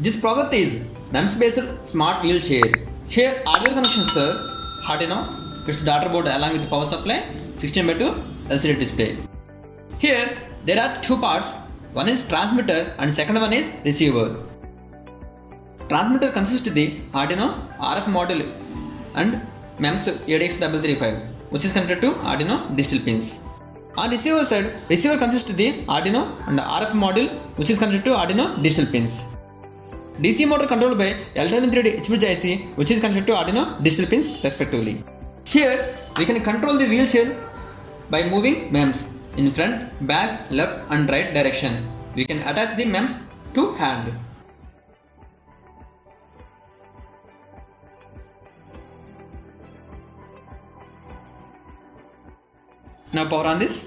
This product is MEMS based smart wheelchair. Here audio connections are arduino, its daughter board along with power supply, 16:2 LCD display. Here there are two parts, one is transmitter and second one is receiver. Transmitter consists of the Arduino RF module and MEMS ADX335 which is connected to Arduino digital pins. On receiver side, receiver consists of the Arduino and RF module which is connected to Arduino digital pins. DC motor controlled by L203 HBridge IC which is connected to Arduino digital pins respectively. Here we can control the wheelchair by moving MEMS in front, back, left and right direction. We can attach the MEMS to hand. Now power on this.